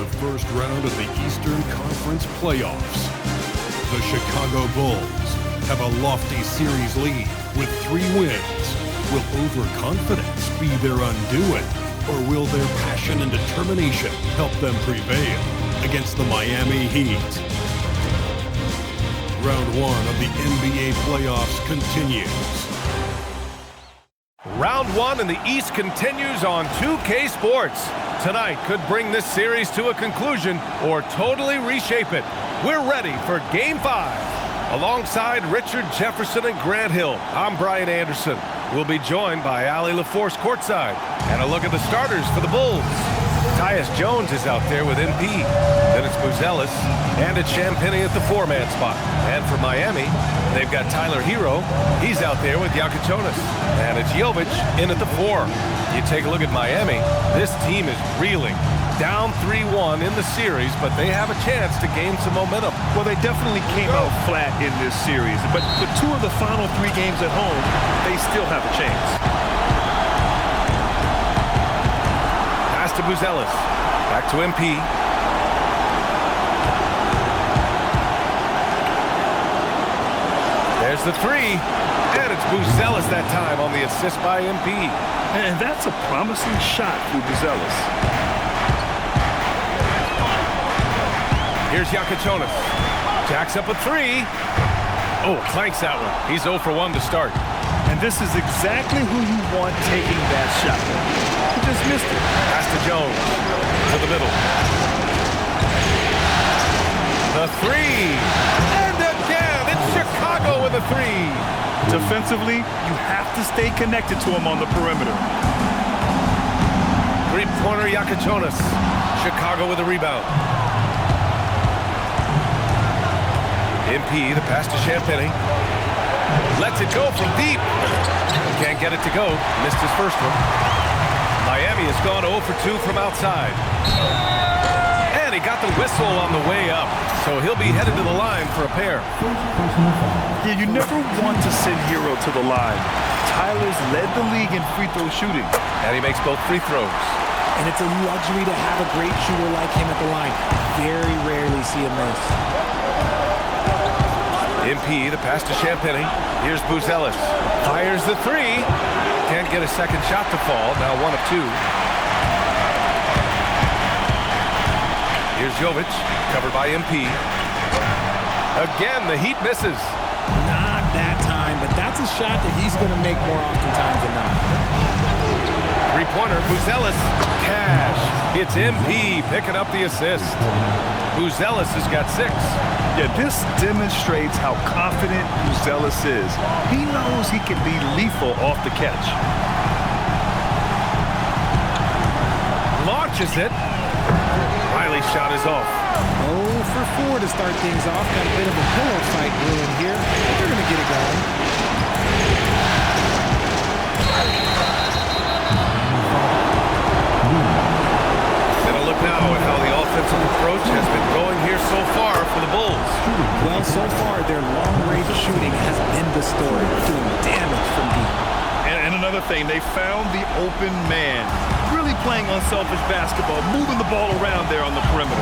the first round of the Eastern Conference playoffs. The Chicago Bulls have a lofty series lead with 3 wins. Will overconfidence be their undoing, or will their passion and determination help them prevail against the Miami Heat? Round 1 of the NBA playoffs continues. Round 1 in the East continues on 2K Sports. Tonight could bring this series to a conclusion or totally reshape it. We're ready for Game 5. Alongside Richard Jefferson and Grant Hill, I'm Brian Anderson. We'll be joined by Ali LaForce courtside. And a look at the starters for the Bulls. Tyus Jones is out there with MP. Then it's Buzelis, and it's Champagnie at the 4-man spot. And for Miami, they've got Tyler Hero. He's out there with Yakichonis. And it's Jovic in at the 4. You take a look at Miami. This team is reeling. Down 3-1 in the series, but they have a chance to gain some momentum. Well, they definitely came out flat in this series. But for 2 of the final 3 games at home, they still have a chance. To Buzelis. Back to MP. There's the 3. And it's Buzelis that time on the assist by MP. And that's a promising shot for Buzelis. Here's Yakichonis. Jacks up a 3. Oh, clanks that one. He's 0 for 1 to start. And this is exactly who you want taking that shot. He just missed it. Pass to Jones. To the middle. The 3. And again, it's Chicago with a 3. Defensively, you have to stay connected to him on the perimeter. 3-pointer Yakichonis. Chicago with a rebound. MP, the pass to Champagnie. Lets it go from deep. Can't get it to go. Missed his first one. Miami has gone 0 for 2 from outside. And he got the whistle on the way up. So he'll be headed to the line for a pair. Yeah, you never want to send Hero to the line. Tyler's led the league in free throw shooting. And he makes both free throws. And it's a luxury to have a great shooter like him at the line. Very rarely see him miss. MP, the pass to Champagnie. Here's Buzelis. Fires the 3. Can't get a second shot to fall. Now 1 of 2. Here's Jovic. Covered by MP. Again, the Heat misses. Not that time, but that's a shot that he's going to make more oftentimes than not. 3-pointer, Buzelis. Cash. It's MP picking up the assist. Buzelis has got 6. Yeah, this demonstrates how confident Buzelis is. He knows he can be lethal off the catch. Launches it. Riley's shot is off. 0 for 4 to start things off. Got a bit of a pillow fight brewing here. They're going to get it going. And a look now at how the offensive approach has been going here so far for the Bulls. Well, so far, their long-range shooting has been the story, doing damage from deep. And another thing, they found the open man. Really playing unselfish basketball, moving the ball around there on the perimeter.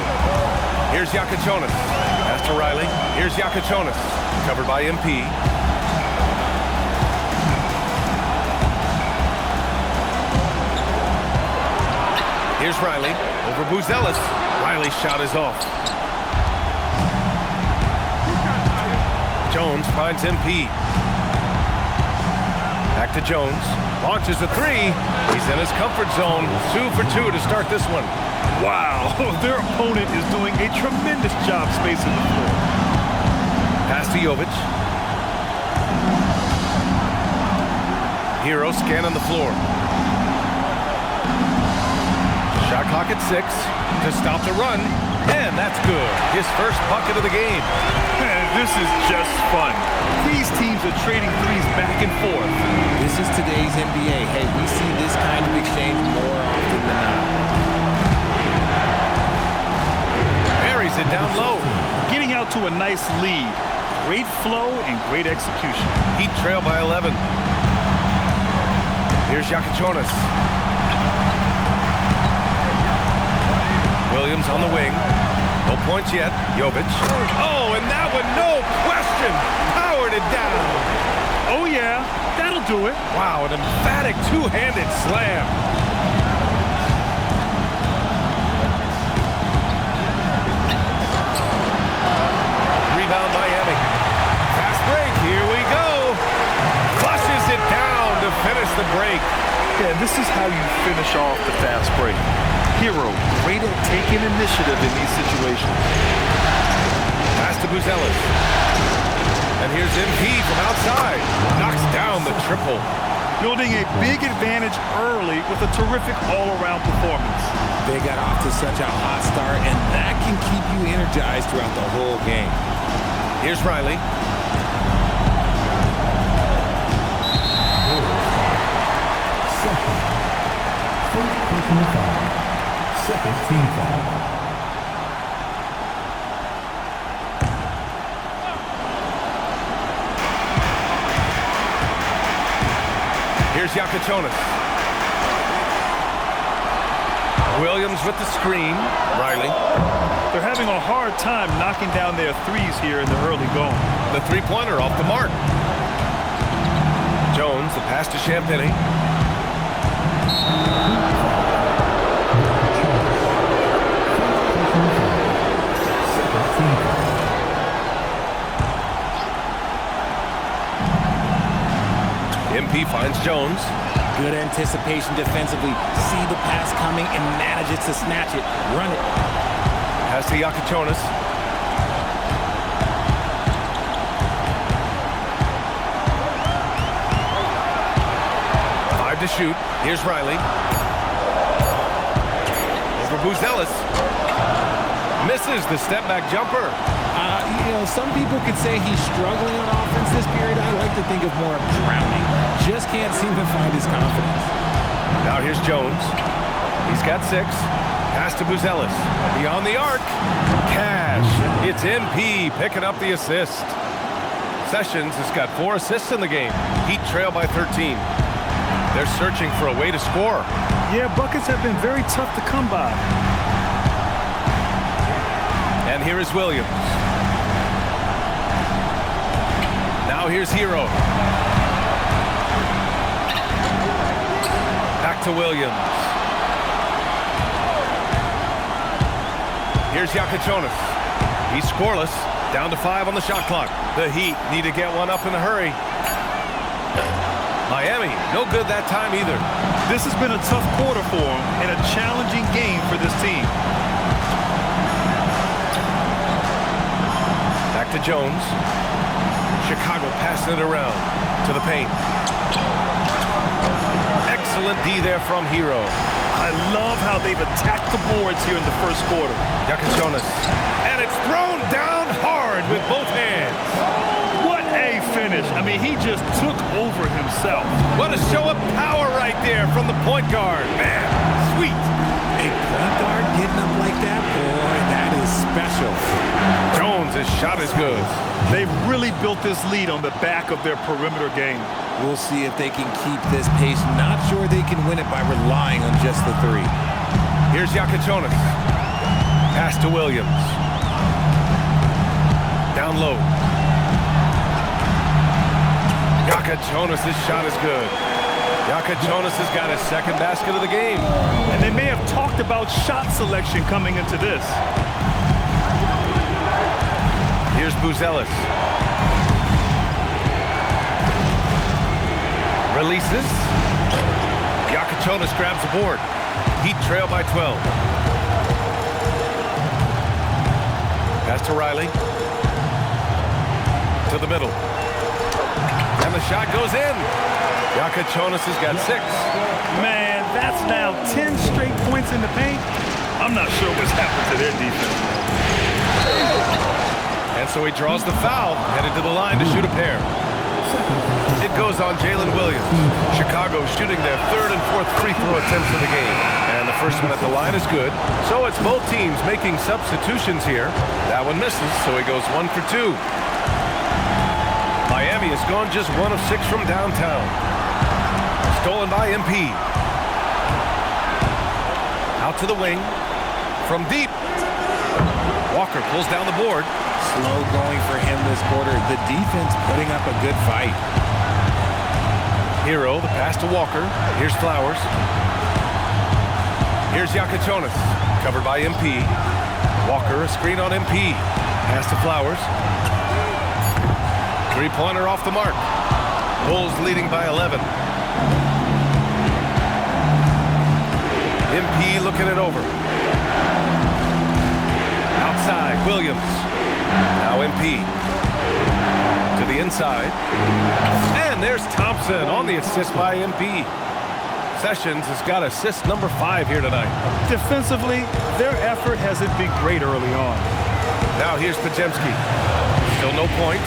Here's Yakichonis. Pass to Riley. Here's Yakichonis. Covered by MP. Here's Riley. Over Buzelis. Riley's shot is off. Jones finds MP. Back to Jones. Launches a 3. He's in his comfort zone. 2 for 2 to start this one. Wow, their opponent is doing a tremendous job spacing the floor. Pass to Jovic. Hero scanning the floor. Shot clock at 6 to stop the run. And that's good. His first bucket of the game. Man, this is just fun. These teams are trading threes back and forth. This is today's NBA. Hey, we see this kind of exchange more often than not. Buries it down low. Getting out to a nice lead. Great flow and great execution. Heat trail by 11. Here's Yakichonis. Williams Jones on the wing. No points yet. Jovic. Oh, and that one, no question, powered it down. Oh, yeah, that'll do it. Wow, an emphatic two-handed slam. Rebound Miami. Fast break, here we go. Flushes it down to finish the break. Yeah, this is how you finish off the fast break. Hero, great at taking initiative in these situations. Pass to Buzelis. And here's MP from outside. Knocks down the triple. Building a big advantage early with a terrific all-around performance. They got off to such a hot start, and that can keep you energized throughout the whole game. Here's Riley. Second team foul. Here's Yakachonis. Williams with the screen. Riley. They're having a hard time knocking down their threes here in the early going. The three-pointer off the mark. Jones, the pass to Champagny. MP finds Jones. Good anticipation defensively. See the pass coming and manages to snatch it. Run it. Pass to Yakachonis. Five to shoot. Here's Riley. Over Buzelis. Misses the step-back jumper. Some people could say he's struggling on offense this period. I like to think of more of drowning. Just can't seem to find his confidence. Now here's Jones. He's got 6. Pass to Buzelis. Beyond the arc. Cash. It's MP picking up the assist. Sessions has got 4 assists in the game. Heat trail by 13. They're searching for a way to score. Yeah, buckets have been very tough to come by. And here is Williams. Now here's Hero. Back to Williams. Here's Yakachonis. He's scoreless. Down to 5 on the shot clock. The Heat need to get one up in a hurry. Miami, no good that time either. This has been a tough quarter for them and a challenging game for this team. Back to Jones. Chicago passing it around to the paint. Excellent D there from Hero. I love how they've attacked the boards here in the first quarter. Yakachonis. And it's thrown down hard with both hands. What a finish. I mean, he just took over himself. What a show of power right there from the point guard. Man, sweet. A point guard getting up like that, boy, that is special. Jones, his shot is good. They've really built this lead on the back of their perimeter game. We'll see if they can keep this pace. Not sure they can win it by relying on just the 3. Here's Yakachonis. Pass to Williams. Down low. Yakachonis, his shot is good. Yakachonis has got his second basket of the game. And they may have talked about shot selection coming into this. Here's Buzelis. Releases. Yakachonis grabs the board. Heat trail by 12. Pass to Riley. To the middle. And the shot goes in. Yakachonis has got 6. Man, that's now 10 straight points in the paint. I'm not sure what's happened to their defense. And so he draws the foul, headed to the line to shoot a pair. It goes on Jalen Williams. Chicago shooting their 3rd and 4th free throw attempts of the game. And the first one at the line is good. So it's both teams making substitutions here. That one misses, so he goes 1 for 2. Miami has gone just 1 of 6 from downtown. Stolen by MP. Out to the wing. from deep. Walker pulls down the board. Slow going for him this quarter. The defense putting up a good fight. Hero, the pass to Walker. Here's Flowers. Here's Yakachonis, covered by MP. Walker, a screen on MP. Pass to Flowers. Three-pointer off the mark. Bulls leading by 11. MP looking it over. Outside, Williams. Now MP. To the inside. And there's Thompson on the assist by MP. Sessions has got assist number 5 here tonight. Defensively, their effort hasn't been great early on. Now here's Pajemski. Still no points.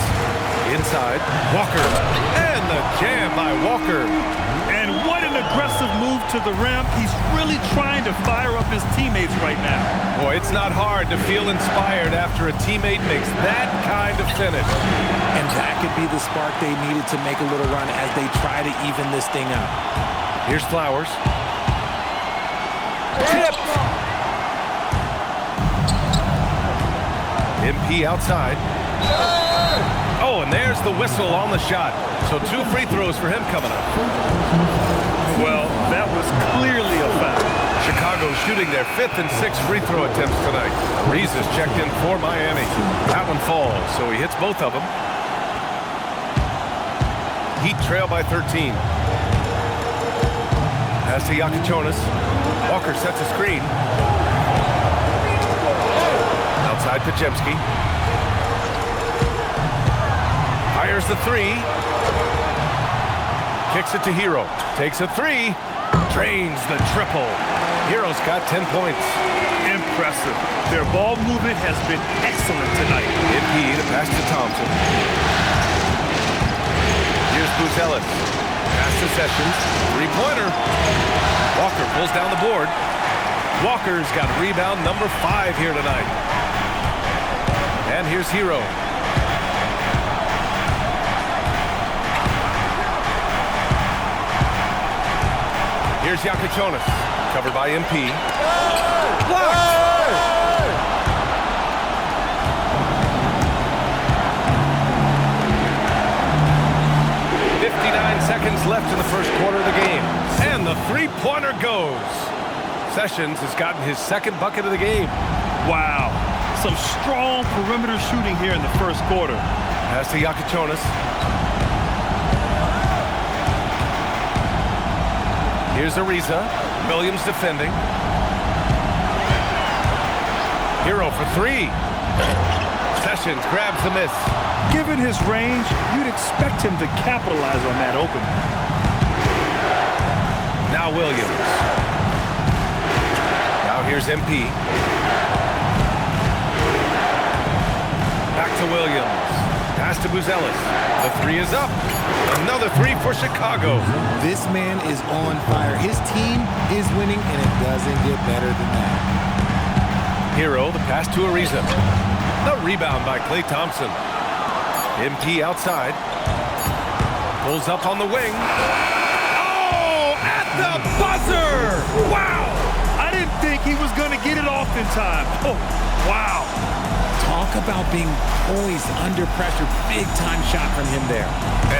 Inside, Walker. And the jam by Walker. And what an aggressive move to the rim. He's really trying to fire up his teammates right now. Boy, it's not hard to feel inspired after a teammate makes that kind of finish. And that could be the spark they needed to make a little run as they try to even this thing up. Here's Flowers. Tipped! MP outside. Oh, and there's the whistle on the shot. So 2 free throws for him coming up. Well, that was clearly a foul. Chicago shooting their 5th and 6th free throw attempts tonight. Reeves is checked in for Miami. That one falls, so he hits both of them. Heat trail by 13. Pass to Yakachonis. Walker sets a screen. Outside Pajemski. Fires the 3. Kicks it to Hero. Takes a 3. Drains the triple. Hero's got 10 points. Impressive. Their ball movement has been excellent tonight. MP to pass to Thompson. Here's Buzelis. Pass to Sessions. 3-pointer. Walker pulls down the board. Walker's got rebound number 5 here tonight. And here's Hero. Here's Yakachonis, covered by MP. Blocked! 59 seconds left in the first quarter of the game. And the 3-pointer goes. Sessions has gotten his 2nd bucket of the game. Wow. Some strong perimeter shooting here in the first quarter. Pass to Yakachonis. Here's Ariza. Williams defending. Hero for 3. Sessions grabs the miss. Given his range, you'd expect him to capitalize on that opening. Now Williams. Now here's MP. Back to Williams. Pass to Buzelis. The 3 is up. Another 3 for Chicago. This man is on fire. His team is winning, and it doesn't get better than that. Hero, the pass to Ariza. The rebound by Klay Thompson. MP outside. Pulls up on the wing. Oh, at the buzzer! Wow! I didn't think he was going to get it off in time. Oh, wow. Talk about being poised under pressure. Big-time shot from him there.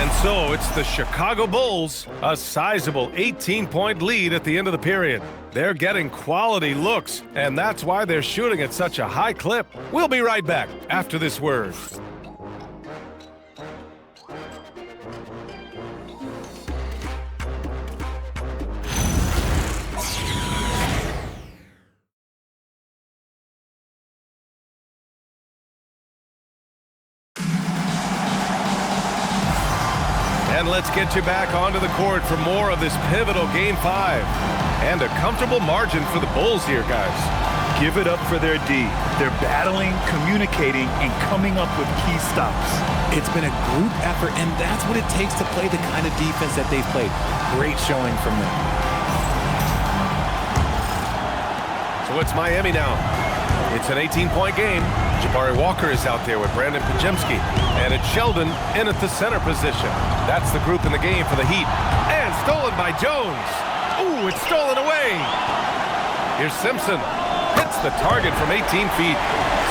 And so it's the Chicago Bulls, a sizable 18-point lead at the end of the period. They're getting quality looks, and that's why they're shooting at such a high clip. We'll be right back after this word. And let's get you back onto the court for more of this pivotal Game 5. And a comfortable margin for the Bulls here, guys. Give it up for their D. They're battling, communicating, and coming up with key stops. It's been a group effort, and that's what it takes to play the kind of defense that they've played. Great showing from them. So it's Miami now. It's an 18-point game. Jabari Walker is out there with Brandon Pajemski. And it's Sheldon in at the center position. That's the group in the game for the Heat. And stolen by Jones. Ooh, it's stolen away. Here's Simpson. Hits the target from 18 feet.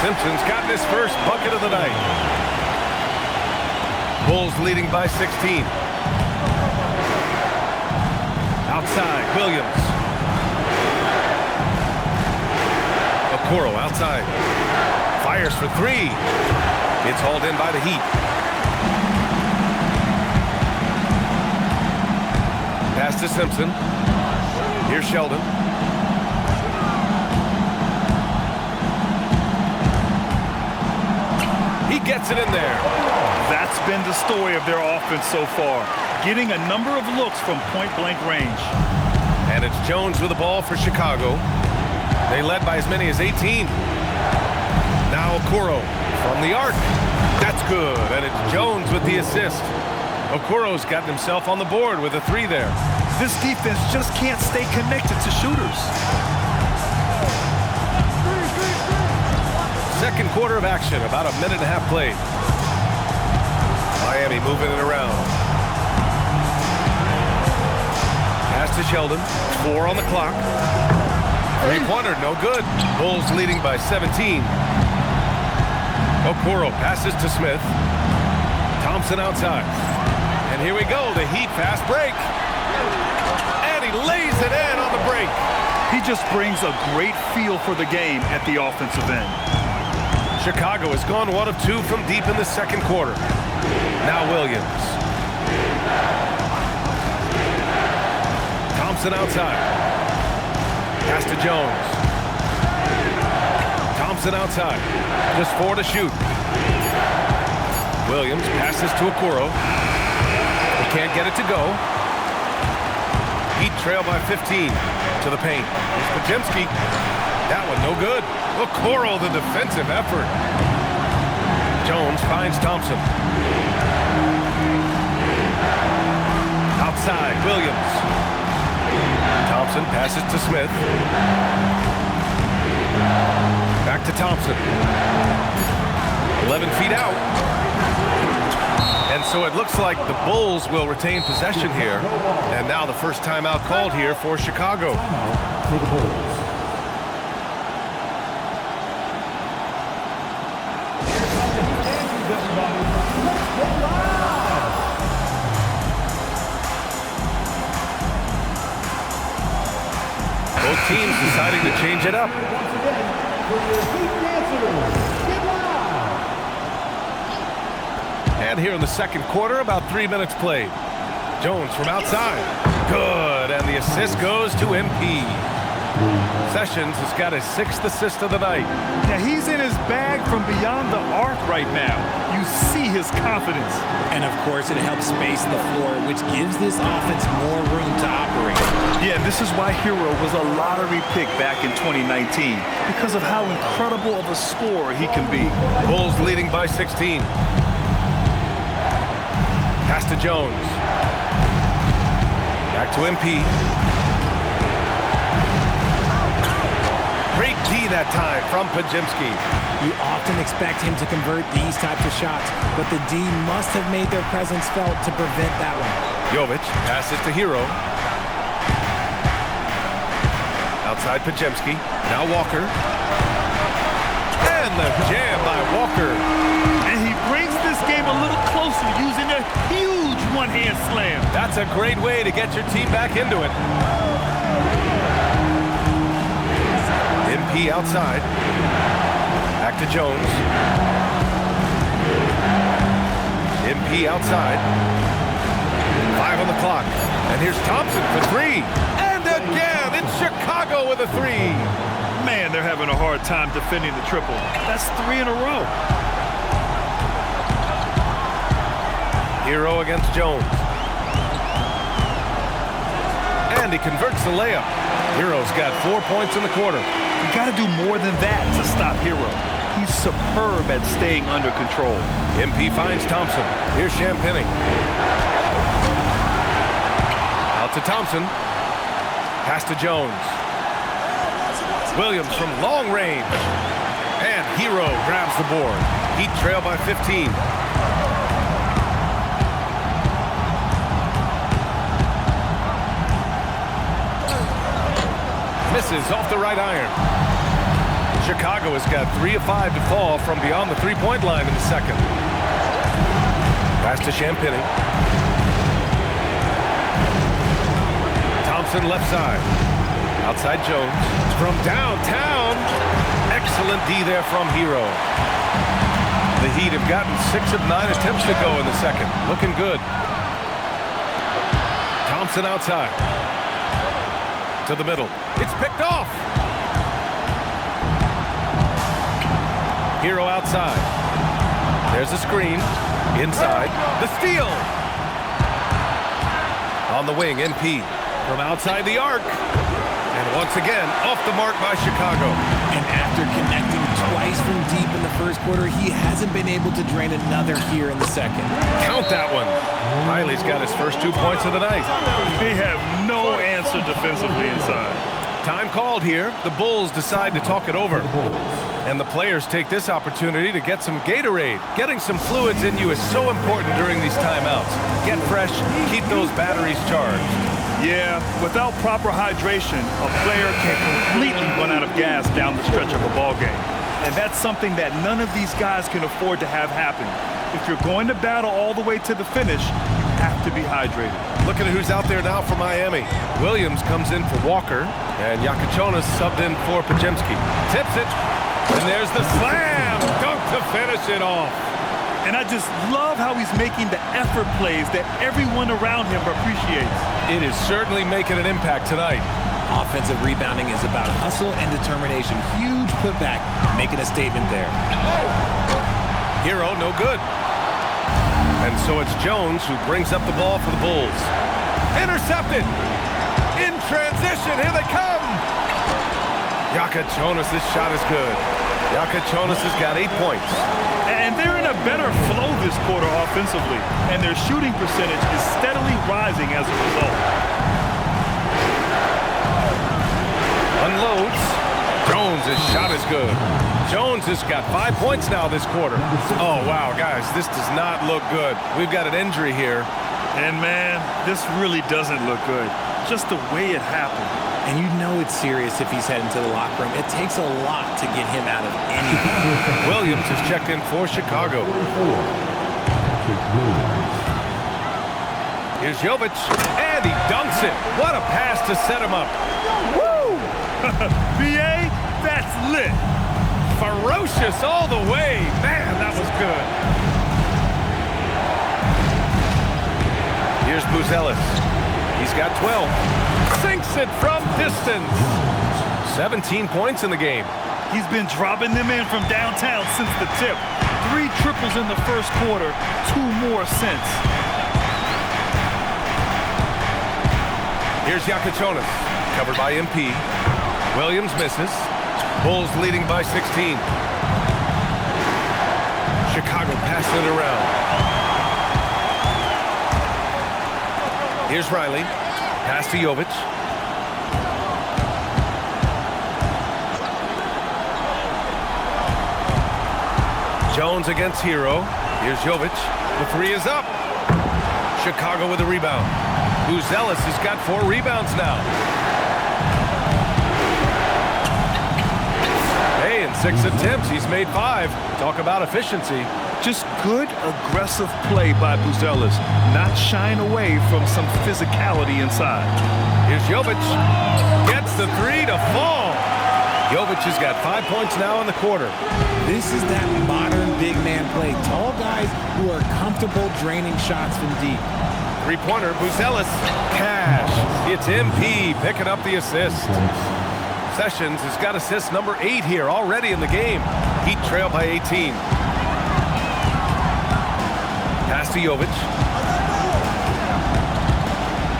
Simpson's gotten his first bucket of the night. Bulls leading by 16. Outside, Williams. Okoro outside. Fires for three. It's hauled in by the Heat. Pass to Simpson. Here's Sheldon. He gets it in there. That's been the story of their offense so far, getting a number of looks from point-blank range. And it's Jones with the ball for Chicago. They led by as many as 18. Now Okoro from the arc. That's good, and it's Jones with the assist. Okoro's gotten himself on the board with a three there. This defense just can't stay connected to shooters. Second quarter of action, about a minute and a half played. Miami moving it around. Pass to Sheldon. 4 on the clock. Three-pointer, no good. Bulls leading by 17. Okoro passes to Smith. Thompson outside. And here we go, the Heat fast break. And he lays it in on the break. He just brings a great feel for the game at the offensive end. Chicago has gone 1 of 2 from deep in the second quarter. Now Williams. Thompson outside. Pass to Jones. Thompson outside. Just 4 to shoot. Williams passes to Okoro. He can't get it to go. Heat trail by 15 to the paint. Here's Pajemski. That one no good. Okoro, the defensive effort. Jones finds Thompson. Outside, Williams. Thompson passes to Smith. Back to Thompson. 11 feet out. And so it looks like the Bulls will retain possession here. And now the first timeout called here for Chicago. For the Bulls. Both teams deciding to change it up. And here in the second quarter, about 3 minutes played. Jones from outside. Good, and the assist goes to MP. Sessions has got his 6th assist of the night. Now he's in his bag from beyond the arc right now. You see his confidence. And of course, it helps space the floor, which gives this offense more room to operate. Yeah, this is why Hero was a lottery pick back in 2019, because of how incredible of a scorer he can be. Bulls leading by 16. Pass to Jones. Back to MP. Great D that time from Pajemski. You often expect him to convert these types of shots, but the D must have made their presence felt to prevent that one. Jovic passes to Hero. Outside Pajemski. Now Walker. And the jam by Walker. And he brings this game a little closer using a huge one-hand slam. That's a great way to get your team back into it. MP outside. Back to Jones. MP outside. 5 on the clock. And here's Thompson for 3. And again, it's Chicago with a 3. Man, they're having a hard time defending the triple. That's 3 in a row. Hero against Jones. And he converts the layup. Hero's got 4 points in the quarter. You got to do more than that to stop Hero. He's superb at staying under control. MP finds Thompson. Here's Champagny. Out to Thompson. Pass to Jones. Williams from long range. And Hero grabs the board. Heat trail by 15. Misses off the right iron. Chicago has got 3 of 5 to fall from beyond the three-point line in the second. Pass to Champagny. Thompson left side. Outside Jones. From downtown. Excellent D there from Hero. The Heat have gotten 6 of 9 attempts to go in the second. Looking good. Thompson outside. To the middle. It's picked off. Hero outside. There's a screen. Inside. The steal. On the wing, NP. From outside the arc. And once again, off the mark by Chicago. And after connecting twice from deep in the first quarter, he hasn't been able to drain another here in the second. Count that one. Riley's got his first 2 points of the night. They have no answer defensively inside. Time called here. The Bulls decide to talk it over. And the players take this opportunity to get some Gatorade. Getting some fluids in you is so important during these timeouts. Get fresh, keep those batteries charged. Yeah, without proper hydration, a player can completely run out of gas down the stretch of a ball game. And that's something that none of these guys can afford to have happen. If you're going to battle all the way to the finish, you have to be hydrated. Look at who's out there now for Miami. Williams comes in for Walker, and Yakichonis subbed in for Pajemski. Tips it, and there's the slam! Dunk to finish it off. And I just love how he's making the effort plays that everyone around him appreciates. It is certainly making an impact tonight. Offensive rebounding is about hustle and determination. Huge putback, making a statement there. Hero, no good. And so it's Jones who brings up the ball for the Bulls. Intercepted! In transition, here they come! Yakichonis, this shot is good. Yakichonis has got 8 points. And they're in a better flow this quarter offensively. And their shooting percentage is steadily rising as a result. Unloads. Jones' shot is good. Jones has got 5 points now this quarter. Oh, wow, guys, this does not look good. We've got an injury here. And, man, this really doesn't look good. Just the way it happened. And you know it's serious if he's heading to the locker room. It takes a lot to get him out of anything. Williams has checked in for Chicago. Here's Jovic, and he dunks it. What a pass to set him up. Woo! BA, that's lit. Ferocious all the way. Man, that was good. Here's Buzelis. He's got 12. Sinks it from distance. 17 points in the game. He's been dropping them in from downtown since the tip. 3 triples in the first quarter, 2 more since. Here's Yakichonis, covered by MP. Williams misses. Bulls leading by 16. Chicago passing it around. Here's Riley. Pass to Jovic. Jones against Hero. Here's Jovic. The 3 is up. Chicago with a rebound. Buzelis has got 4 rebounds now. Hey, in 6 attempts, he's made 5. Talk about efficiency. Just good, aggressive play by Buzelis, not shying away from some physicality inside. Here's Jovic. Gets the 3 to fall. Jovic has got 5 points now in the quarter. This is that modern big man play. Tall guys who are comfortable draining shots from deep. 3-pointer, Buzelis. Cash. It's MP picking up the assist. Sessions has got assist number 8 here already in the game. Heat trail by 18. Pass to Jovic.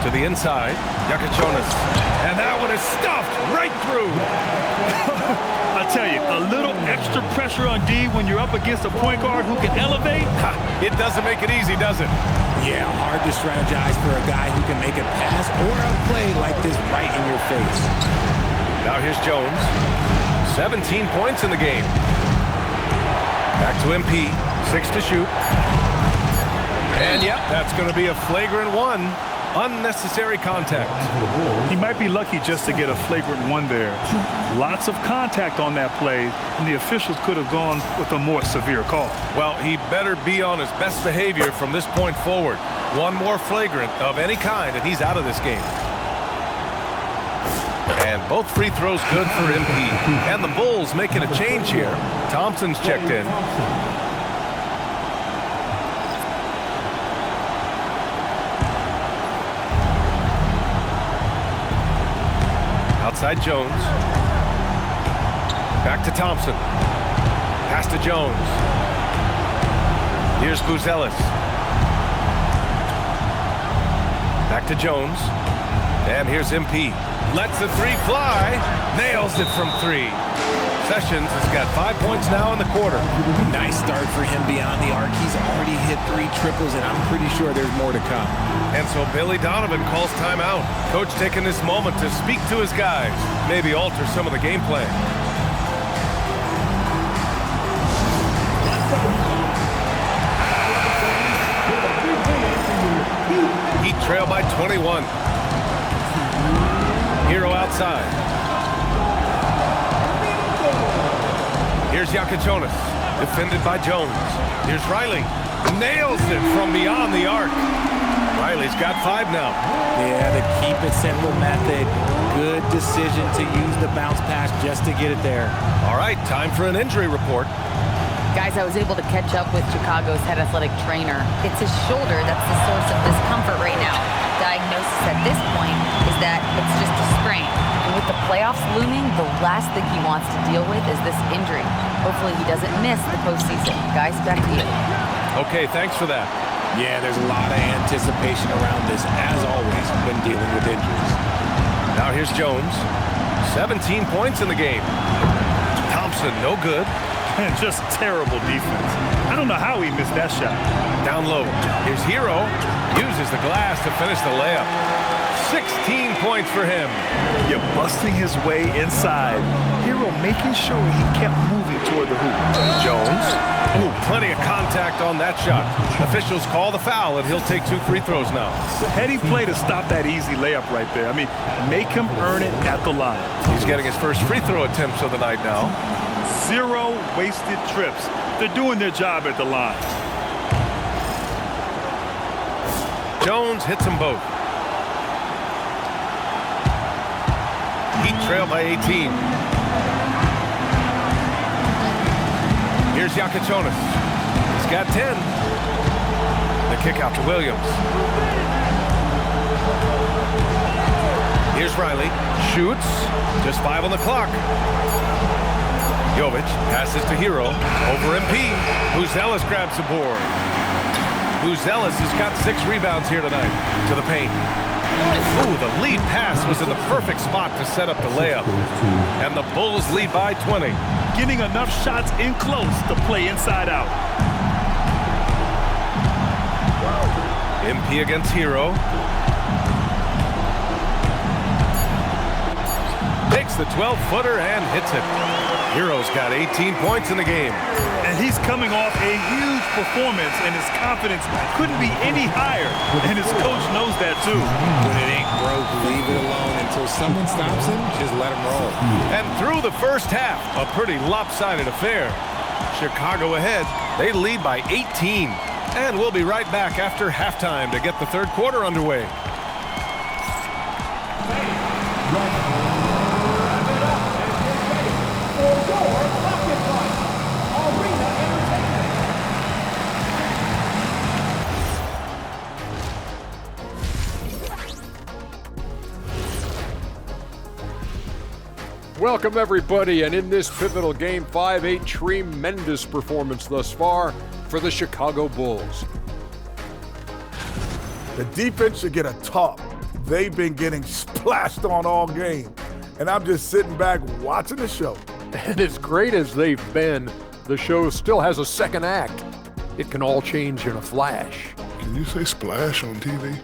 To the inside. Yakichonis. And that one is stuffed right through. I tell you, a little extra pressure on D when you're up against a point guard who can elevate. It doesn't make it easy, does it? Yeah, hard to strategize for a guy who can make a pass or a play like this right in your face. Now here's Jones. 17 points in the game. Back to MP. 6 to shoot. And yep, that's going to be a flagrant 1. Unnecessary contact. He might be lucky just to get a flagrant one there. Lots of contact on that play, and the officials could have gone with a more severe call. Well, he better be on his best behavior from this point forward. One more flagrant of any kind, and he's out of this game. And both free throws good for MP. And the Bulls making a change here. Thompson's checked in. Outside Jones. Back to Thompson. Pass to Jones. Here's Buzelis. Back to Jones. And here's MP. Lets the three fly. Nails it from three. Sessions has got 5 points now in the quarter. Nice start for him beyond the arc. He's already hit 3 triples, and I'm pretty sure there's more to come. And so Billy Donovan calls timeout. Coach taking this moment to speak to his guys. Maybe alter some of the game plan. Heat trail by 21. Hero outside. Here's Yakachonis, defended by Jones. Here's Riley. Nails it from beyond the arc. Riley's got 5 now. Yeah, the keep it simple method. Good decision to use the bounce pass just to get it there. All right, time for an injury report. Guys, I was able to catch up with Chicago's head athletic trainer. It's his shoulder that's the source of discomfort right now. Diagnosis at this point is that it's just a sprain. And with the playoffs looming, the last thing he wants to deal with is this injury. Hopefully he doesn't miss the postseason. Guys, back to you. Okay, thanks for that. Yeah, there's a lot of anticipation around this, as always, when dealing with injuries. Now here's Jones. 17 points in the game. Thompson, no good. And just terrible defense. I don't know how he missed that shot. Down low. Here's Hero. Uses the glass to finish the layup. 16 points for him. You're busting his way inside. Hero making sure he kept moving toward the hoop. Jones. Ooh, plenty of contact on that shot. Officials call the foul, and he'll take 2 free throws now. Heady play to stop that easy layup right there. I mean, make him earn it at the line. He's getting his first free throw attempts of the night now. 0 wasted trips. They're doing their job at the line. Jones hits them both. Heat trail by 18. Here's Yakachonis. He's got 10. The kick out to Williams. Here's Riley. Shoots. Just 5 on the clock. Jovic passes to Hero. Over MP. Buzelis grabs the board. Buzelis has got 6 rebounds here tonight. To the paint. Ooh, the lead pass was in the perfect spot to set up the layup. And the Bulls lead by 20. Getting enough shots in close to play inside out. MP against Hero. Takes the 12-footer and hits it. Hero's got 18 points in the game. And he's coming off a huge performance, and his confidence couldn't be any higher. And his coach knows that, too. When it ain't broke, leave it alone until someone stops him. Just let him roll. And through the first half, a pretty lopsided affair. Chicago ahead. They lead by 18. And we'll be right back after halftime to get the third quarter underway. Welcome, everybody, and in this pivotal Game 5, a tremendous performance thus far for the Chicago Bulls. The defense should get a talk. They've been getting splashed on all game, and I'm just sitting back watching the show. And as great as they've been, the show still has a second act. It can all change in a flash. Can you say splash on TV?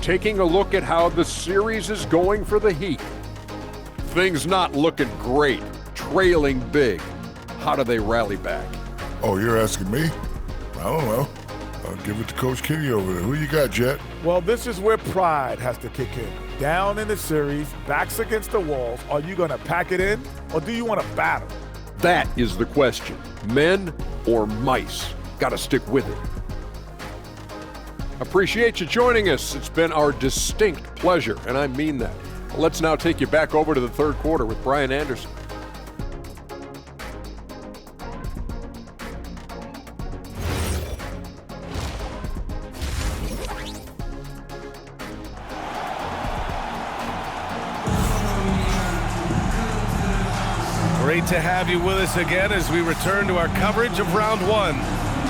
Taking a look at how the series is going for the Heat. Things not looking great, trailing big. How do they rally back? Oh, you're asking me? I don't know. I'll give it to Coach Kenny over there. Who you got, Jet? Well, this is where pride has to kick in. Down in the series, backs against the walls, are you going to pack it in or do you want to battle? That is the question. Men or mice? Got to stick with it. Appreciate you joining us. It's been our distinct pleasure, and I mean that. Let's now take you back over to the third quarter with Brian Anderson. Great to have you with us again as we return to our coverage of round one.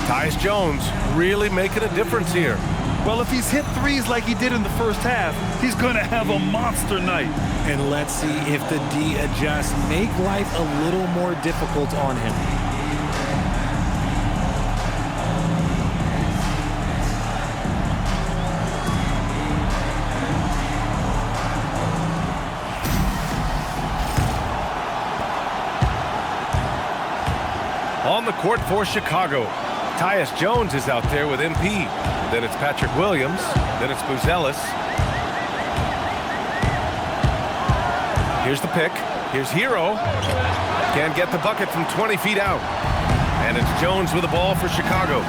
Tyus Jones really making a difference here. Well, if he's hit threes like he did in the first half, he's going to have a monster night. And let's see if the D adjusts, make life a little more difficult on him. On the court for Chicago, Tyus Jones is out there with MP. Then it's Patrick Williams. Then it's Buzelis. Here's the pick. Here's Hero. Can't get the bucket from 20 feet out. And it's Jones with the ball for Chicago.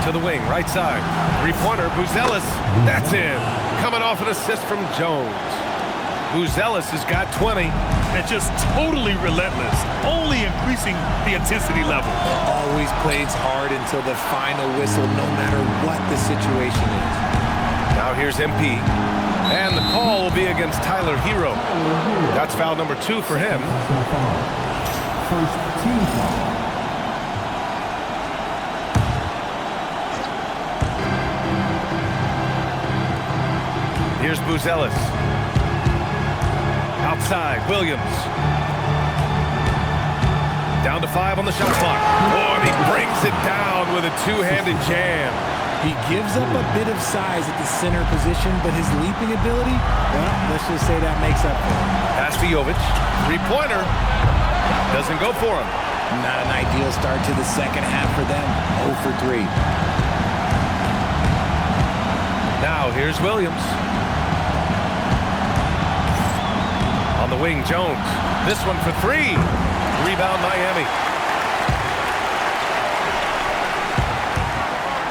To the wing, right side. Three-pointer, Buzelis. That's in. Coming off an assist from Jones. Buzelis has got 20. And just totally relentless, only increasing the intensity level. Always plays hard until the final whistle, no matter what the situation is. Now here's MP. And the call will be against Tyler Hero. That's foul number 2 for him. First team foul. Here's Buzelis. Outside, Williams. Down to 5 on the shot clock. Oh, and he brings it down with a two-handed jam. He gives up a bit of size at the center position, but his leaping ability, well, let's just say that makes up for it. Pass to Jovic. Three-pointer. Doesn't go for him. Not an ideal start to the second half for them. 0 for 3. Now here's Williams. On the wing, Jones. This one for 3. Rebound, Miami.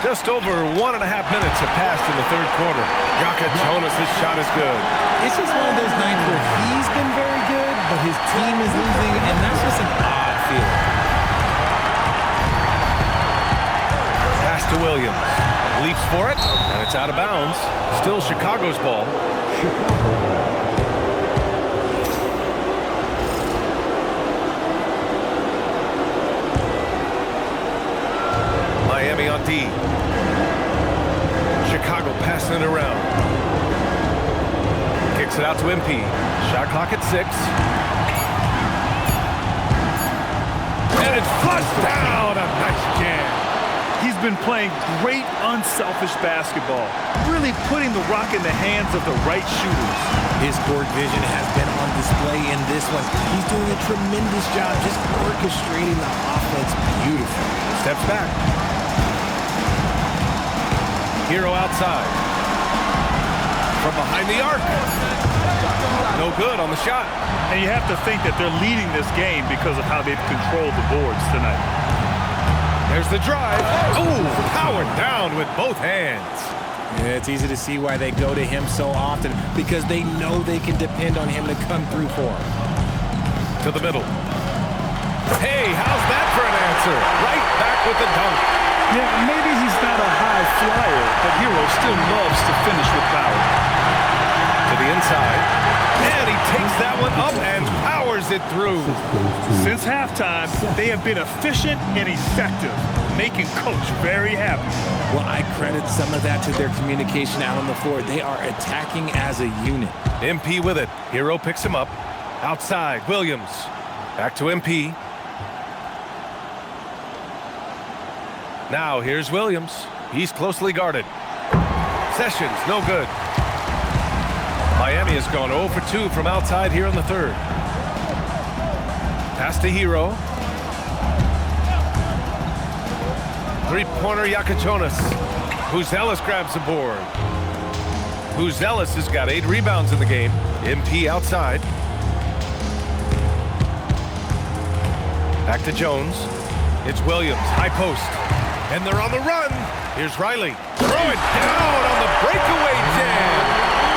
Just over 1.5 minutes have passed in the third quarter. Jaka Jonas' shot is good. It's just one of those nights where he's been very good, but his team is losing, and that's just an odd feeling. Pass to Williams. Leaps for it, and it's out of bounds. Still Chicago's ball. Miami on D. Chicago passing it around. Kicks it out to MP. Shot clock at 6. And it's flushed down. A nice jam. He's been playing great, unselfish basketball, really putting the rock in the hands of the right shooters. His court vision has been on display in this one. He's doing a tremendous job just orchestrating the offense beautifully. Steps back. Hero outside. From behind the arc. No good on the shot. And you have to think that they're leading this game because of how they've controlled the boards tonight. There's the drive. Ooh, powered down with both hands. Yeah, it's easy to see why they go to him so often, because they know they can depend on him to come through for them. To the middle. Hey, how's that for an answer? Right back with the dunk. Yeah, maybe he's not a high flyer, but Hero still loves to finish with power. To the inside. And he takes that one up and powers it through. Since halftime, they have been efficient and effective, making Coach very happy. Well, I credit some of that to their communication out on the floor. They are attacking as a unit. MP with it. Hero picks him up. Outside, Williams. Back to MP. Now here's Williams. He's closely guarded. Sessions, no good. Miami has gone 0 for 2 from outside here in the third. Pass to Hero. Three-pointer Yakachonis. Buzelis grabs the board. Buzelis has got 8 rebounds in the game. MP outside. Back to Jones. It's Williams, high post. And they're on the run. Here's Riley. Throw it down on the breakaway jam.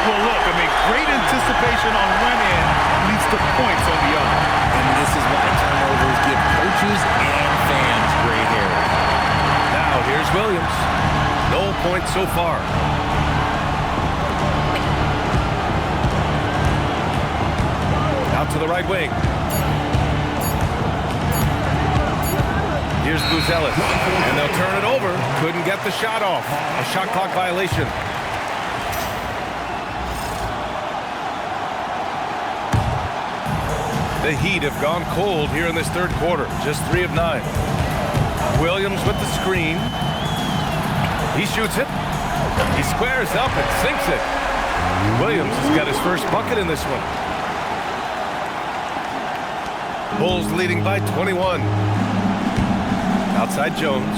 Well, look, I mean, great anticipation on one end leads to points on the other. And this is why turnovers give coaches and fans gray hair. Now here's Williams. No points so far. Out to the right wing. Here's Buzelis, and they'll turn it over. Couldn't get the shot off. A shot clock violation. The Heat have gone cold here in this third quarter. Just 3 of 9. Williams with the screen. He shoots it. He squares up and sinks it. Williams has got his first bucket in this one. Bulls leading by 21. Outside Jones.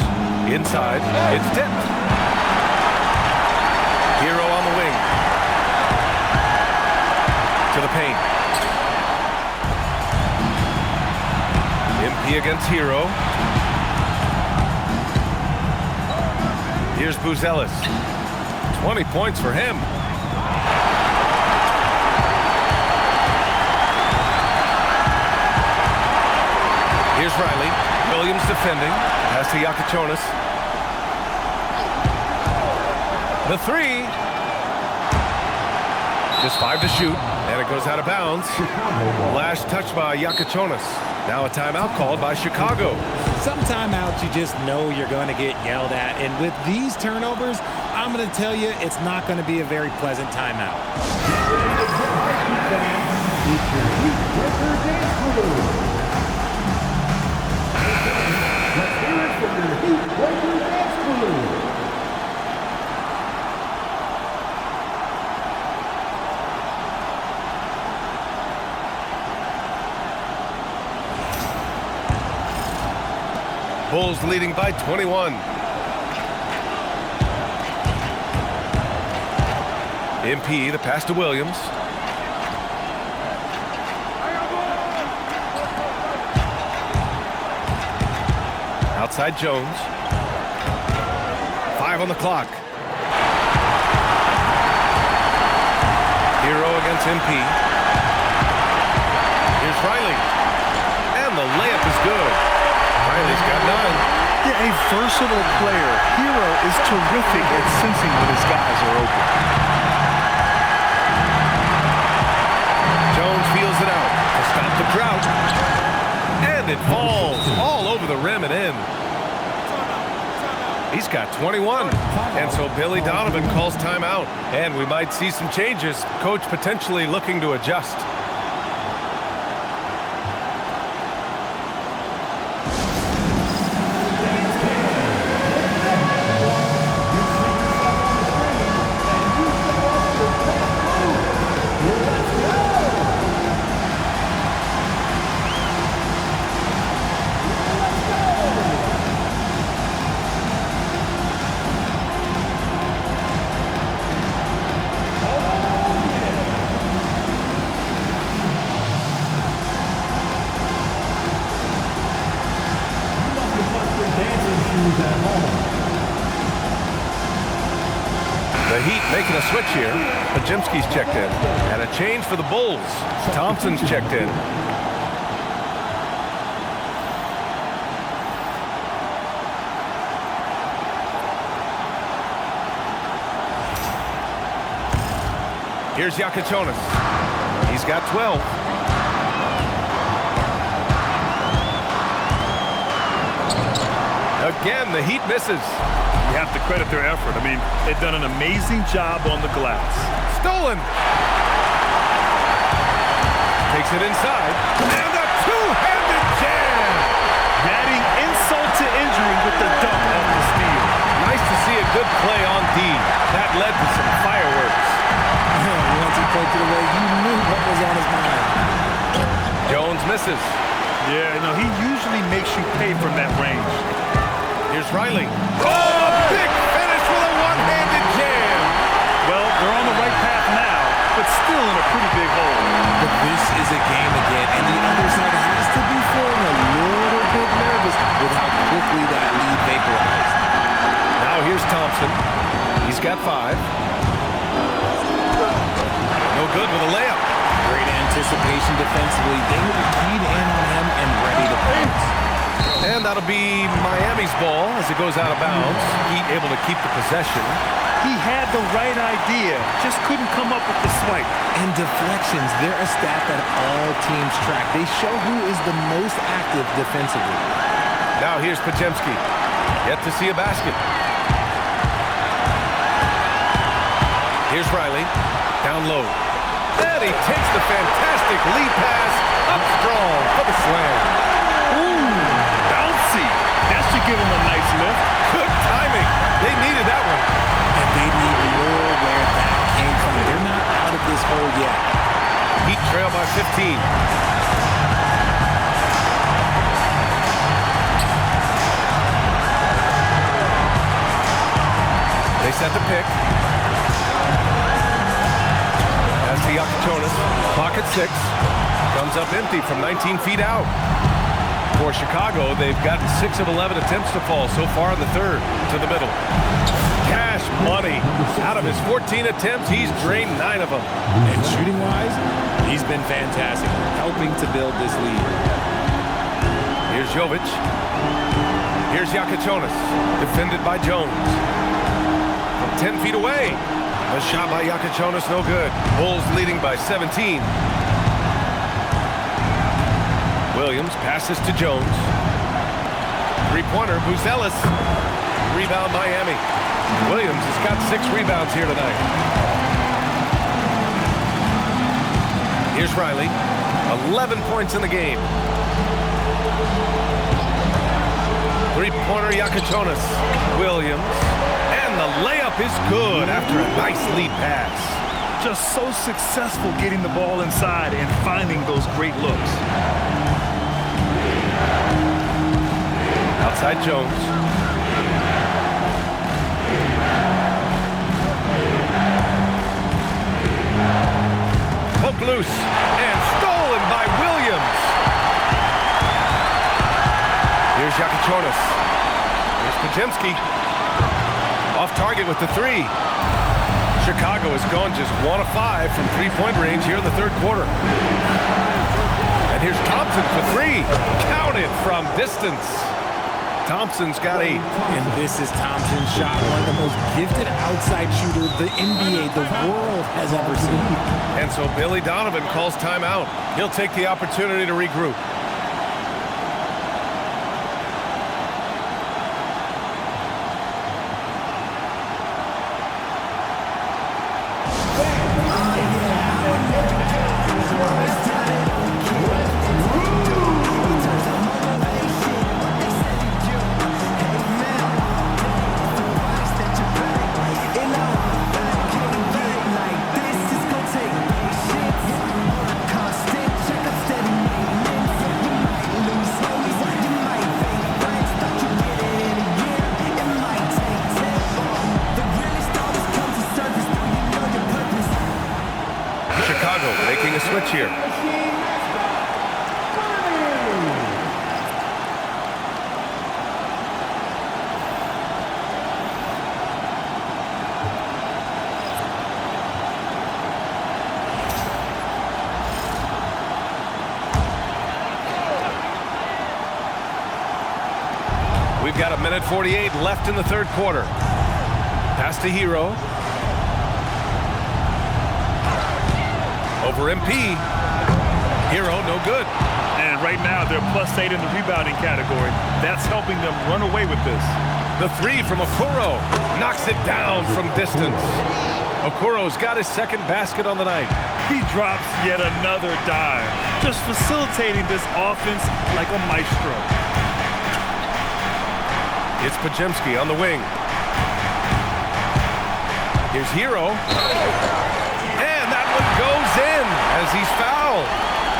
Inside. It's tipped. Hero on the wing. To the paint. MP against Hero. Here's Buzelis. 20 points for him. Here's Riley. Williams defending. Pass to Yakachonis. The 3. Just 5 to shoot. And it goes out of bounds. Last touch by Yakachonis. Now a timeout called by Chicago. Some timeouts you just know you're going to get yelled at. And with these turnovers, I'm going to tell you it's not going to be a very pleasant timeout. Bulls leading by 21. MP, the pass to Williams. Outside Jones. 5 on the clock. Hero against MP. Here's Riley. And the layup is good. Riley's got 9. Yeah, a versatile player. Hero is terrific at sensing when his guys are open. Jones feels it out to stop the drought. And it falls all over the rim and in. He's got 21. And so Billy Donovan calls timeout. And we might see some changes. Coach potentially looking to adjust. The Heat making a switch here. Pajimski's checked in. And a change for the Bulls. Thompson's checked in. Here's Yakachonis. He's got 12. Again, the Heat misses. You have to credit their effort. I mean, they've done an amazing job on the glass. Stolen. Takes it inside. And a two-handed jam. Adding insult to injury with the dunk on the steal. Nice to see a good play on D. That led to some fireworks. Once he played to the way, you knew what was on his mind. Jones misses. Yeah, you know, he usually makes you pay from that range. Here's Riley. Oh, a big finish with a one-handed jam. Well, they're on the right path now, but still in a pretty big hole. But this is a game again, and the other side has to be feeling a little bit nervous with how quickly that lead vaporized. Now here's Thompson. He's got 5. No good with a layup. Great anticipation defensively. They were keyed in on him and ready to pounce. And that'll be Miami's ball as it goes out of bounds. Heat able to keep the possession. He had the right idea, just couldn't come up with the swipe. And deflections, they're a stat that all teams track. They show who is the most active defensively. Now here's Pajemski. Yet to see a basket. Here's Riley. Down low. And he takes the fantastic lead pass. Up strong for the slam. Ooh, bouncy. That should give him a nice lift. Good timing. They needed that one. And they need more where that came from. They're not out of this hole yet. Heat trail by 15. They set the pick. As to Yakachonis. Clock at 6. Comes up empty from 19 feet out. For Chicago, they've gotten 6 of 11 attempts to fall so far in the third. To the middle. Cash money. Out of his 14 attempts, he's drained 9 of them. And shooting-wise, he's been fantastic, helping to build this lead. Here's Jovic. Here's Yakachonis. Defended by Jones. From 10 feet away. A shot by Yakachonis, no good. Bulls leading by 17. Williams passes to Jones. Three-pointer, Buzelis. Rebound, Miami. Williams has got 6 rebounds here tonight. Here's Riley. 11 points in the game. Three-pointer, Yakachonis. Williams. And the layup is good after a nice lead pass. Just so successful getting the ball inside and finding those great looks. Outside Jones. Hook loose and stolen by Williams. Here's Yakachonis. Here's Pajemski. Off target with the 3. Chicago has gone just 1 of 5 from three-point range here in the third quarter. And here's Thompson for 3. Counted from distance. Thompson's got 8. And this is Thompson's shot, one of the most gifted outside shooters the NBA, the world has ever seen. And so Billy Donovan calls timeout. He'll take the opportunity to regroup. Making a switch here. We've got 1:48 left in the third quarter. Pass to Hero. Over MP. Hero, no good. And right now, they're +8 in the rebounding category. That's helping them run away with this. The 3 from Okoro knocks it down from distance. Okoro's got his second basket on the night. He drops yet another dime, just facilitating this offense like a maestro. It's Pajemski on the wing. Here's Hero. Goes in as he's fouled.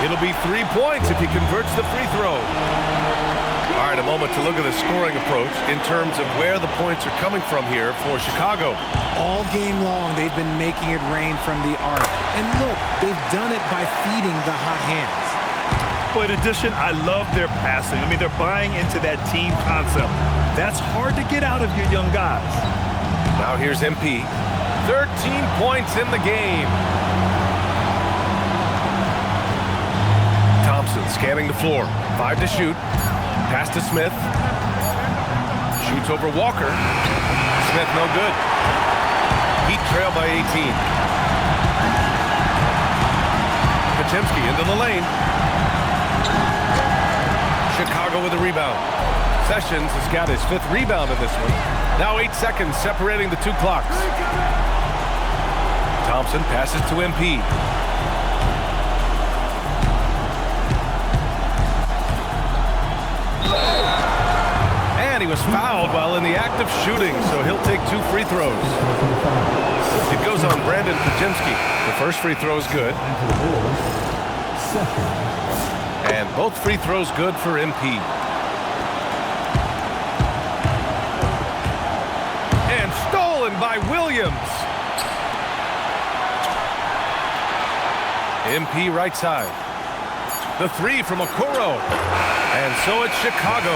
It'll be 3 points if he converts the free throw. All right, a moment to look at the scoring approach in terms of where the points are coming from here for Chicago. All game long, they've been making it rain from the arc. And look, they've done it by feeding the hot hands. But in addition, I love their passing. I mean, they're buying into that team concept. That's hard to get out of your young guys. Now here's MP. 13 points in the game. Thompson scanning the floor. 5 to shoot. Pass to Smith. Shoots over Walker. Smith no good. Heat trail by 18. Pachemski into the lane. Chicago with a rebound. Sessions has got his 5th rebound in this one. Now 8 seconds separating the 2 clocks. Thompson passes to MP. And he was fouled while in the act of shooting, so he'll take 2 free throws. It goes on Brandon Pajemski. The first free throw is good. And both free throws good for MP. And stolen by Williams. MP right side. The 3 from Okoro. And so it's Chicago.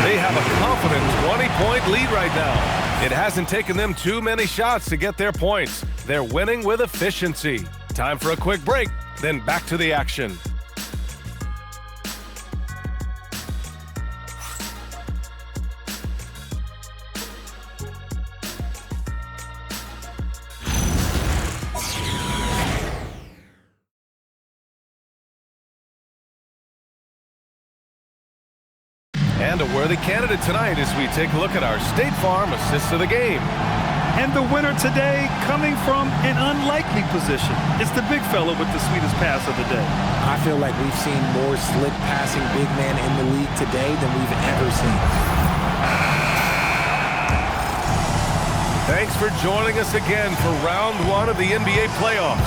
They have a confident 20-point lead right now. It hasn't taken them too many shots to get their points. They're winning with efficiency. Time for a quick break, then back to the action. And a worthy candidate tonight as we take a look at our State Farm Assist of the Game. And the winner today coming from an unlikely position. It's the big fella with the sweetest pass of the day. I feel like we've seen more slick passing big men in the league today than we've ever seen. Thanks for joining us again for round 1 of the NBA playoffs.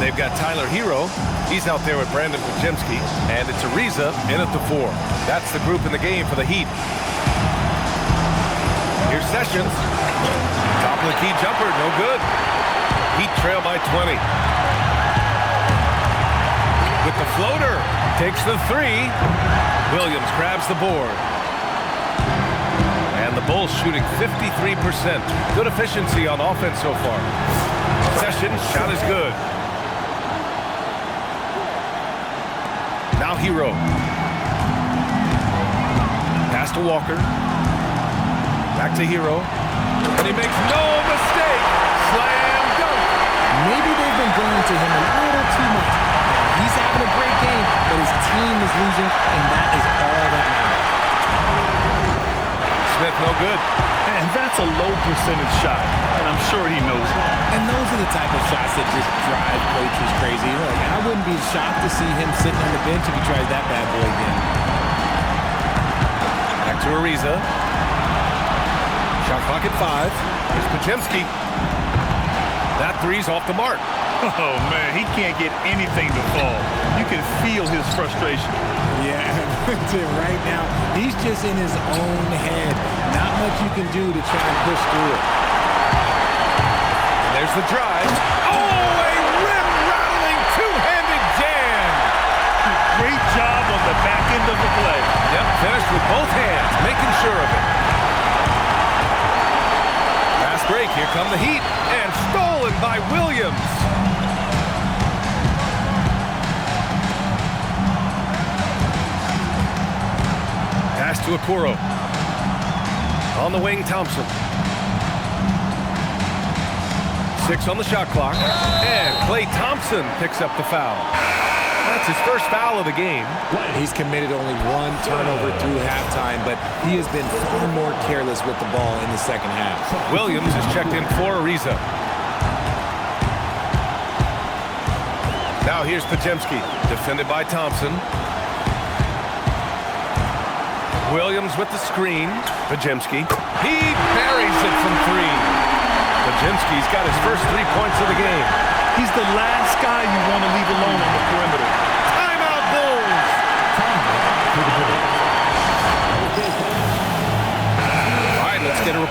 They've got Tyler Hero. He's out there with Brandon Pajemski. And it's Ariza in at the 4. That's the group in the game for the Heat. Here's Sessions. Top of the key jumper, no good. Heat trail by 20. With the floater, takes the 3. Williams grabs the board. And the Bulls shooting 53%. Good efficiency on offense so far. Sessions, shot is good. Now Hero. Pass to Walker. Back to Hero. And he makes no mistake. Slam dunk. Maybe they've been going to him a little too much. He's having a great game, but his team is losing, and that is all that matters. Smith no good. And that's a low percentage shot, and I'm sure he knows it. And those are the type of shots that just drive coaches crazy. Like, I wouldn't be shocked to see him sitting on the bench if he tries that bad boy again. Back to Ariza. Shot clock at 5. Here's Pajemski. That 3's off the mark. Oh, man, he can't get anything to fall. You can feel his frustration. Yeah, right now, he's just in his own head. Not much you can do to try and push through it. And there's the drive. Oh, a rim-rattling two-handed jam. Great job on the back end of the play. Yep, finished with both hands, making sure of it. Fast break, here come the Heat, and stolen by Williams. Pass to Okoro. On the wing, Thompson. 6 on the shot clock. And Klay Thompson picks up the foul. That's his first foul of the game. He's committed only 1 turnover through halftime, but he has been far more careless with the ball in the second half. Williams is checked in for Ariza. Now here's Pajemski, defended by Thompson. Williams with the screen. Pajemski. He buries it from 3. Pajemski's got his first 3 points of the game. He's the last guy you want to leave alone on the perimeter. Timeout, Bulls!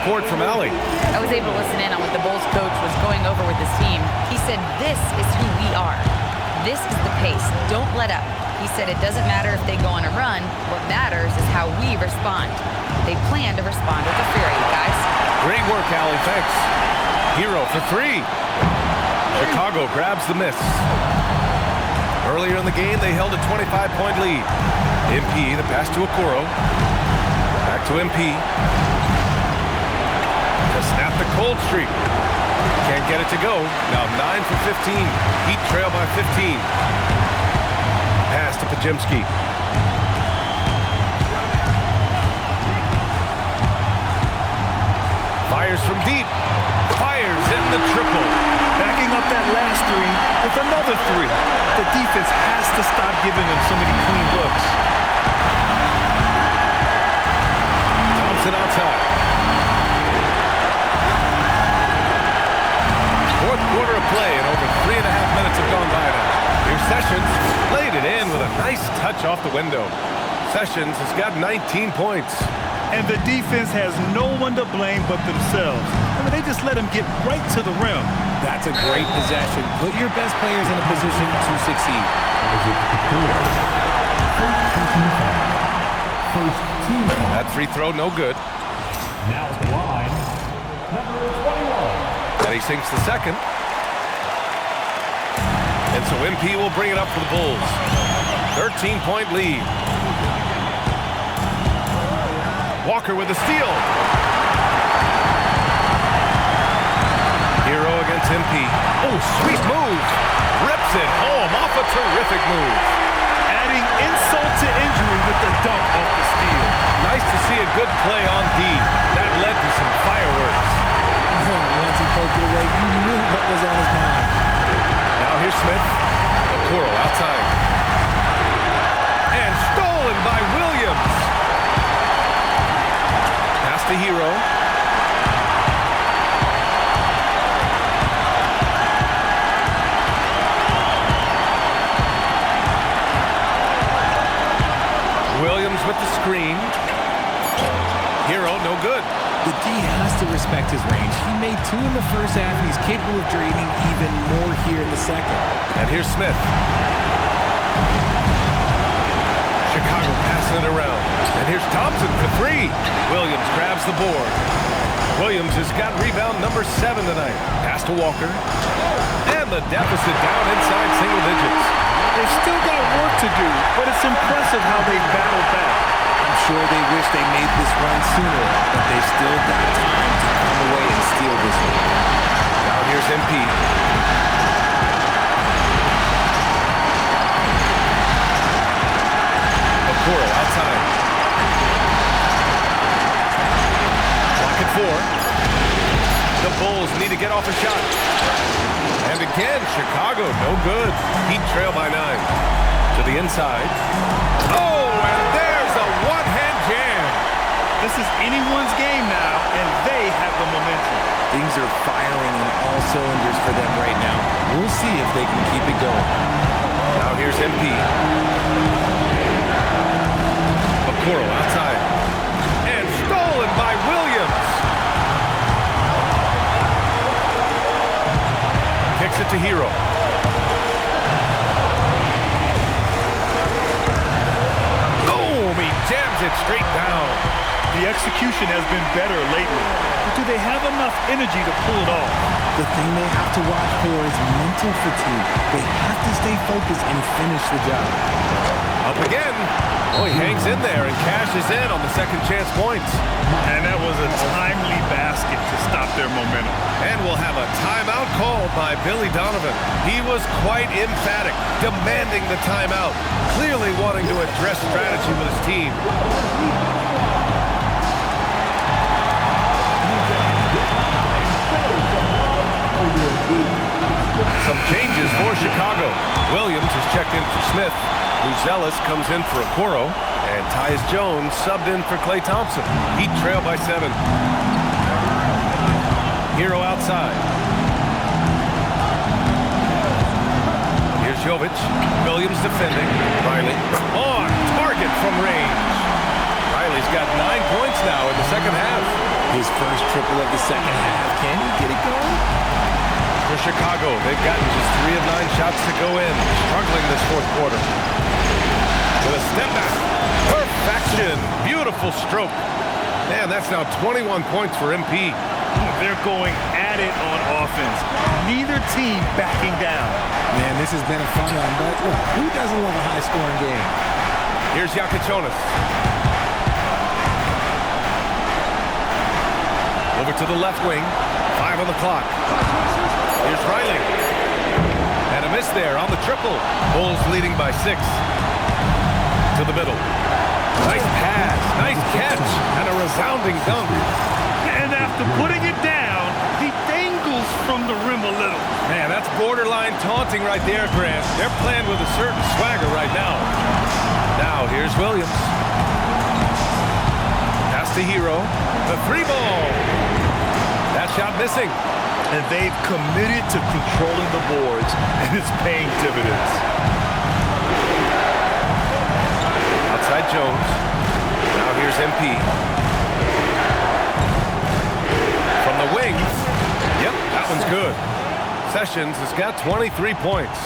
report from Gali. I was able to listen in on what the Bulls coach was going over with his team. He said, this is who we are. This is the pace. Don't let up. He said it doesn't matter if they go on a run. What matters is how we respond. They plan to respond with a fury, guys. Great work, Gali. Thanks. Hero for three. Chicago grabs the miss. Earlier in the game, they held a 25-point lead. MP, the pass to Okoro. Back to MP. To snap the cold streak. Can't get it to go. Now 9 for 15. Heat trail by 15. Pass to Pajimski. Fires from deep. Fires in the triple. Backing up that last three with another three. The defense has to stop giving them so many clean looks. Thompson outside. Fourth quarter of play and over 3.5 minutes have gone by now. Here's Sessions. Laid it in with a nice touch off the window. Sessions has got 19 points. And the defense has no one to blame but themselves. I mean, they just let him get right to the rim. That's a great possession. Put your best players in a position to succeed. That free throw, no good. Now at the line, number 21. And he sinks the second. And so MP will bring it up for the Bulls. 13-point lead. Walker with a steal. Hero against MP. Oh, sweet move. Rips it home off a terrific move. Adding insult to injury with the dunk off the steal. Nice to see a good play on D. That led to some fireworks. Once he poked it away, you knew what was on his mind. Now here's Smith. Okoro outside. And stolen by Williams. Pass to Hero. Williams with the screen. Hero, no good. The D has to respect his range. He made 2 in the first half, and he's capable of draining even more here in the second. And here's Smith. Chicago passing it around. And here's Thompson for three. Williams grabs the board. Williams has got rebound number 7 tonight. Pass to Walker. And the deficit down inside single digits. They've still got work to do, but it's impressive how they battled back. I'm sure they wish they made this run sooner, but they still got time to come away and steal this one. Now here's MP. Okoro outside. Clock at 4. The Bulls need to get off a shot. And again, Chicago, no good. Heat trail by 9. To the inside. Oh, and there's a one-hand jam. This is anyone's game now, and they have the momentum. Things are firing on all cylinders for them right now. We'll see if they can keep it going. Now here's MP. Okoro outside. And stolen by Williams. Kicks it to Hero. Boom! He jams it straight down. The execution has been better lately. But do they have enough energy to pull it off? The thing they have to watch for is mental fatigue. They have to stay focused and finish the job. Up again. Oh, he hangs in there and cashes in on the second chance points. And that was a timely basket to stop their momentum. And we'll have a timeout called by Billy Donovan. He was quite emphatic, demanding the timeout, clearly wanting to address strategy with his team. Some changes for Chicago. Williams is checked in for Smith. Buzelis comes in for Okoro. And Tyus Jones subbed in for Klay Thompson. Heat trail by 7. Hero outside. Here's Jovic. Williams defending. Riley on target from range. Riley's got 9 points now in the second half. His first triple of the second half. Can he get it going? For Chicago, they've gotten just 3 of 9 shots to go in. Struggling this fourth quarter. With a step back. Perfection. Beautiful stroke. Man, that's now 21 points for MP. They're going at it on offense. Neither team backing down. Man, this has been a fun one, but look, who doesn't love a high-scoring game? Here's Yakichonis. Over to the left wing. 5 on the clock. Here's Riley. And a miss there on the triple. Bulls leading by 6. To the middle. Nice pass. Nice catch. And a resounding dunk. And after putting it down, he dangles from the rim a little. Man, that's borderline taunting right there, Grant. They're playing with a certain swagger right now. Now, here's Williams. Pass to Hero. The 3-ball. That shot missing. And they've committed to controlling the boards, and it's paying dividends. Outside Jones. Now here's MP. From the wing. Yep, that one's good. Sessions has got 23 points.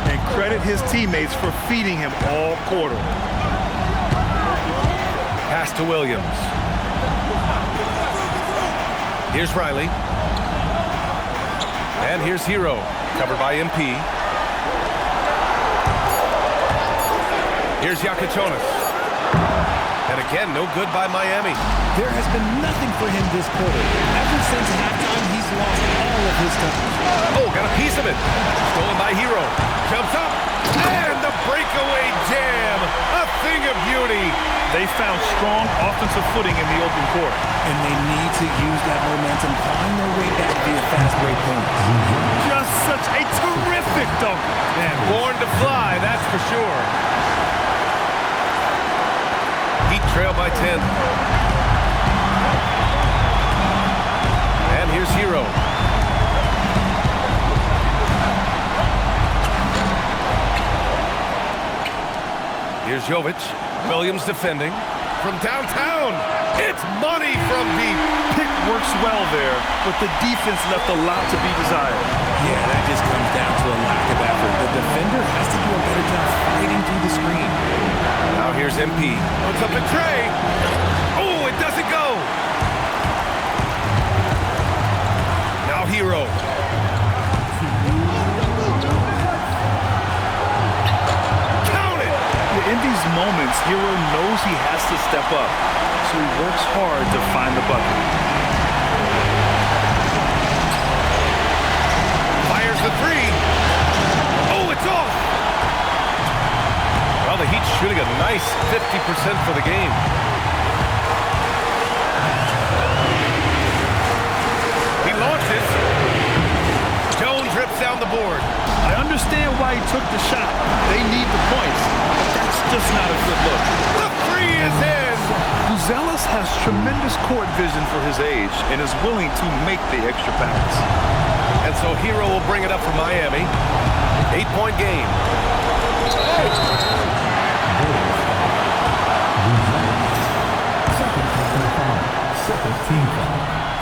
And credit his teammates for feeding him all quarter. Pass to Williams. Here's Riley. And here's Hero, covered by MP. Here's Yakichonis. And again, no good by Miami. There has been nothing for him this quarter. Ever since halftime, he's lost all of his time. Oh, got a piece of it. Stolen by Hero. Jumps up. And the breakaway jam. A thing of beauty. They found strong offensive footing in the open court. And they need to use that momentum, find their way back via fast break points. Just such a terrific dunk. And born to fly, that's for sure. Heat trail by 10. And here's Hero. Here's Jovic. Williams defending. From downtown. It's money from deep. Pick works well there, but the defense left a lot to be desired. Yeah, that just comes down to a lack of effort. The defender has to do a better job fighting through the screen. Now here's MP. Looks up to Trey. Oh, it doesn't go. Now Hero. Count it. In these moments, Hero knows he has to step up, so he works hard to find the bucket. Fires the 3. Oh, it's off. Well, the Heat's shooting a nice 50% for the game. He launches. Jones rips down the board. I understand why he took the shot. They need the points, but that's just not a good look. The 3 is in. Buzelis has tremendous court vision for his age and is willing to make the extra pass. And so Hero will bring it up for Miami. 8-point game.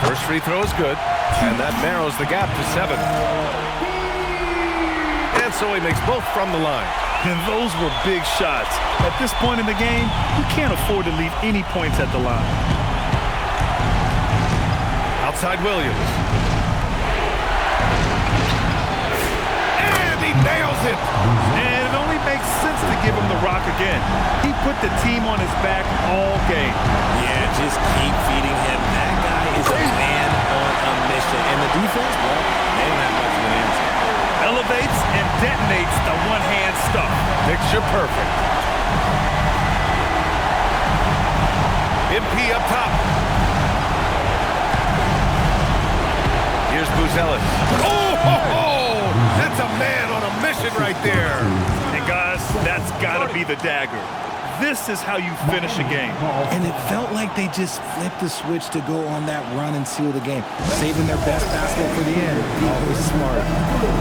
First free throw is good, and that narrows the gap to 7. And so he makes both from the line. And those were big shots. At this point in the game, you can't afford to leave any points at the line. Outside Williams. And he nails it. And it only makes sense to give him the rock again. He put the team on his back all game. Yeah, just keep feeding him. That guy is a man on a mission. And the defense, well, they don't have much of an answer. Elevates and detonates the one-hand stuff. Picture perfect. MP up top. Here's Buzelis. Oh, that's a man on a mission right there. And guys, that's got to be the dagger. This is how you finish a game. And it felt like they just flipped the switch to go on that run and seal the game, saving their best basketball for the end. Always smart.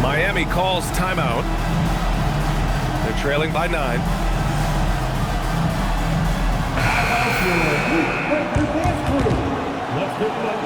Miami calls timeout. They're trailing by 9. Let's pick it up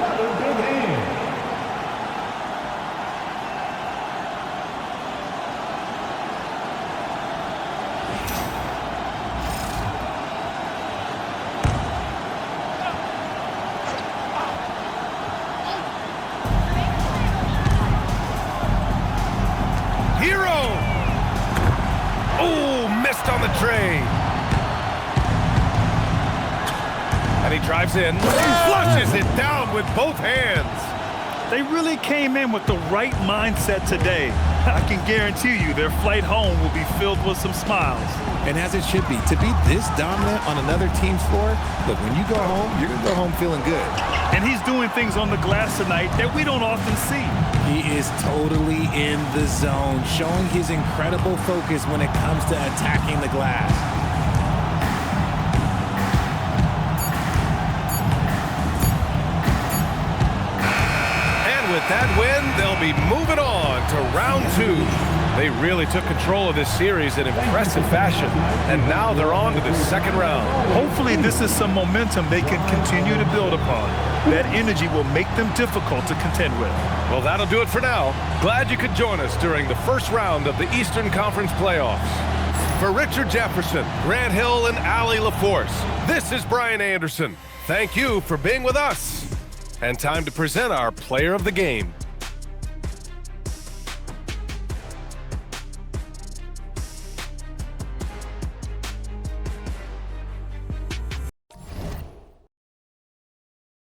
trade. And he drives in. He flushes it down with both hands. They really came in with the right mindset today. I can guarantee you their flight home will be filled with some smiles. And as it should be, to be this dominant on another team's floor, look, when you go home, you're going to go home feeling good. And he's doing things on the glass tonight that we don't often see. He is totally in the zone, showing his incredible focus when it comes to attacking the glass. With that win, they'll be moving on to round 2. They really took control of this series in impressive fashion, and now they're on to the second round. Hopefully this is some momentum they can continue to build upon. That energy will make them difficult to contend with. Well, that'll do it for now. Glad you could join us during the first round of the Eastern Conference playoffs. For Richard Jefferson, Grant Hill, and Allie LaForce, this is Brian Anderson. Thank you for being with us. And time to present our player of the game.